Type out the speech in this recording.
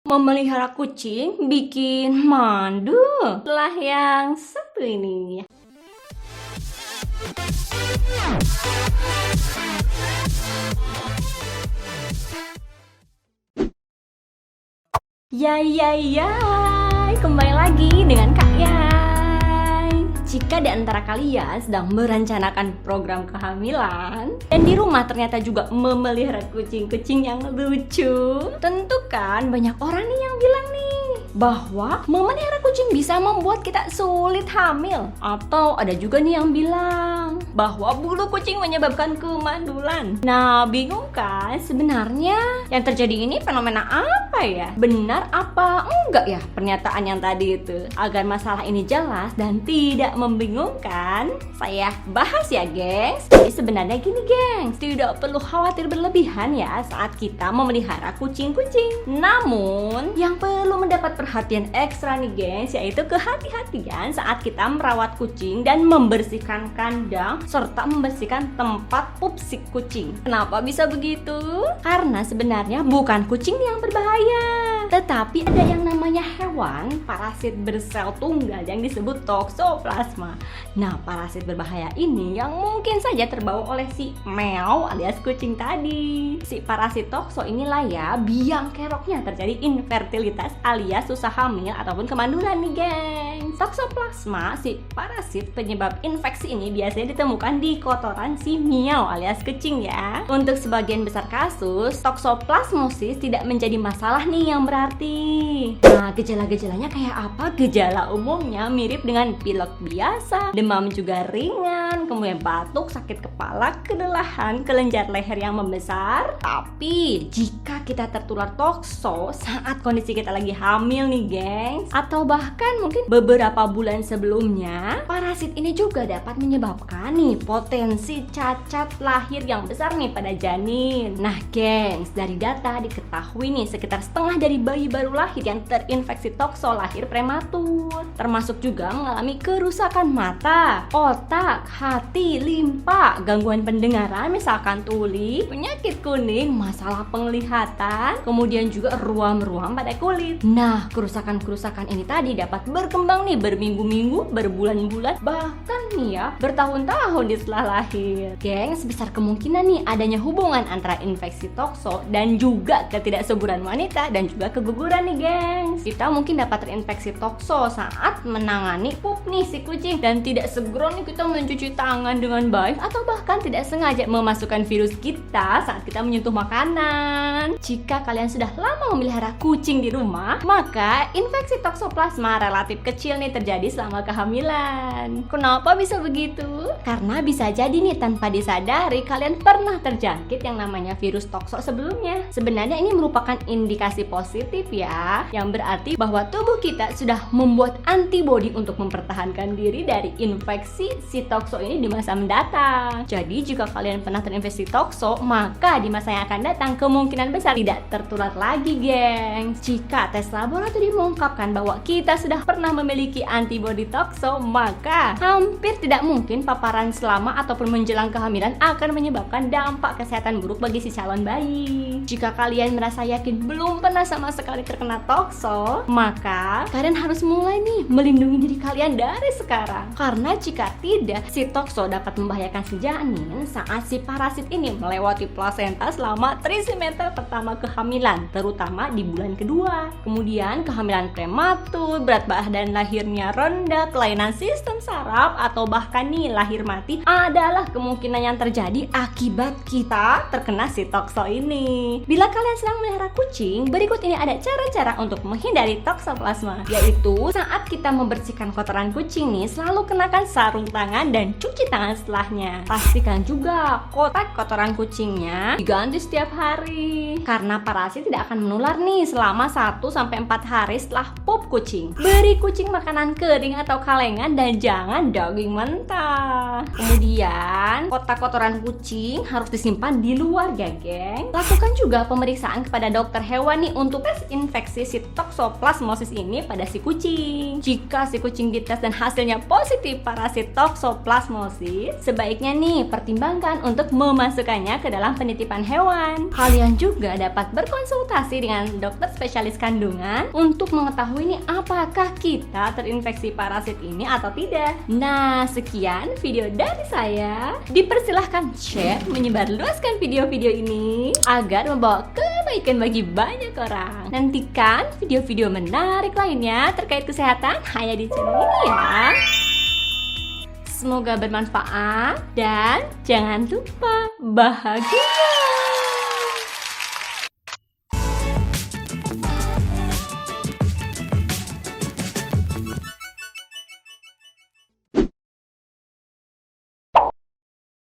Memelihara kucing bikin mandu. Setelah yang satu ini. Ya, kembali lagi dengan Kak Yai. Jika di antara kalian sedang merencanakan program kehamilan dan di rumah ternyata juga memelihara kucing-kucing yang lucu, tentu kan banyak orang nih yang bilang nih bahwa memelihara kucing bisa membuat kita sulit hamil. Atau ada juga nih yang bilang bahwa bulu kucing menyebabkan kemandulan. Nah, bingung kan sebenarnya yang terjadi ini fenomena apa ya? Benar apa enggak ya pernyataan yang tadi itu? Agar masalah ini jelas dan tidak membingungkan, saya bahas ya gengs. Jadi sebenarnya gini gengs, tidak perlu khawatir berlebihan ya saat kita memelihara kucing-kucing. Namun yang perlu mendapat perhatian ekstra nih gengs, yaitu kehati-hatian saat kita merawat kucing dan membersihkan kandang serta membersihkan tempat pup si kucing. Kenapa bisa begitu? Karena sebenarnya bukan kucing yang berbahaya, tetapi ada yang namanya hewan parasit bersel tunggal yang disebut toxoplasma. Nah, parasit berbahaya ini yang mungkin saja terbawa oleh si meow alias kucing tadi. Si parasit toxo inilah ya biang keroknya terjadi infertilitas alias susah hamil ataupun kemandulan nih geng. Toxoplasma, si parasit penyebab infeksi ini biasanya ditemukan di kotoran si meow alias kucing ya. Untuk sebagian besar kasus, toxoplasmosis tidak menjadi masalah nih yang berarti. Nah, gejala-gejalanya kayak apa? Gejala umumnya mirip dengan pilek biasa, demam juga ringan, kemudian batuk, sakit kepala, kelelahan, kelenjar leher yang membesar. Tapi jika kita tertular toxo saat kondisi kita lagi hamil nih gengs, atau bahkan mungkin beberapa bulan sebelumnya, parasit ini juga dapat menyebabkan nih potensi cacat lahir yang besar nih pada janin. Nah gengs, dari data diketahui nih sekitar setengah dari bayi baru lahir yang terinfeksi toxo lahir prematur, termasuk juga mengalami kerusakan mata, otak, hati, limpa, gangguan pendengaran misalkan tuli, penyakit kuning, masalah penglihatan, kemudian juga ruam-ruam pada kulit. Nah, kerusakan-kerusakan ini tadi dapat berkembang nih berminggu-minggu, berbulan-bulan, bahkan nih ya bertahun-tahun di setelah lahir. Gengs, besar kemungkinan nih adanya hubungan antara infeksi toxo dan juga ketidaksuburan wanita dan juga keguguran nih gengs. Kita mungkin dapat terinfeksi toxo saat menangani pup nih si kucing dan tidak segera nih kita mencuci tangan dengan baik atau bahkan tidak sengaja memasukkan virus kita saat kita menyentuh makanan. Jika kalian sudah lama memelihara kucing di rumah, maka infeksi toxoplasma relatif kecil nih terjadi selama kehamilan. Kenapa bisa begitu? Karena bisa jadi nih tanpa disadari kalian pernah terjangkit yang namanya virus toxo sebelumnya. Sebenarnya ini merupakan indikasi positif ya, yang berarti bahwa tubuh kita sudah membuat antibodi untuk mempertahankan diri dari infeksi si toxo ini di masa mendatang. Jadi jika kalian pernah terinfeksi toxo, maka di masa yang akan datang kemungkinan besar tidak tertular lagi gengs. Jika tes laboratorium mengungkapkan bahwa kita sudah pernah memiliki antibodi toxo, maka hampir tidak mungkin paparan selama ataupun menjelang kehamilan akan menyebabkan dampak kesehatan buruk bagi si calon bayi. Jika kalian merasa yakin belum pernah sama sekali terkena toxo, maka kalian harus mulai nih melindungi diri kalian dari sekarang. Karena jika tidak, si toxo dapat membahayakan si janin saat si parasit ini melewati plasenta selama trimester pertama kehamilan, terutama di bulan kedua. Kemudian kehamilan prematur, berat badan lahirnya rendah, kelainan sistem saraf, atau bahkan nih lahir mati adalah kemungkinan yang terjadi akibat kita terkena si toxo ini. Bila kalian sedang melihara kucing, berikut ini ada cara-cara untuk menghindari toxoplasma, yaitu saat kita membersihkan kotoran kucing nih, selalu kenakan sarung tangan dan cuci tangan setelahnya. Pastikan juga kotak kotoran kucingnya diganti setiap hari, karena parasit tidak akan menular nih selama 1-4 hari setelah pup kucing. Beri kucing makanan kering atau kalengan dan jangan daging mentah. Kemudian kotak kotoran kucing harus disimpan di luar ya geng. Lakukan juga pemeriksaan kepada dokter hewan nih untuk tes terinfeksi si toxoplasmosis ini pada si kucing. Jika si kucing dites dan hasilnya positif parasit toxoplasmosis, sebaiknya nih pertimbangkan untuk memasukkannya ke dalam penitipan hewan. Kalian juga dapat berkonsultasi dengan dokter spesialis kandungan untuk mengetahui nih apakah kita terinfeksi parasit ini atau tidak. Nah, sekian video dari saya. Dipersilahkan share, menyebarluaskan video-video ini agar membawa kebaikan bagi banyak orang. Nantikan video-video menarik lainnya terkait kesehatan hanya di channel ini ya. Semoga bermanfaat dan jangan lupa bahagia.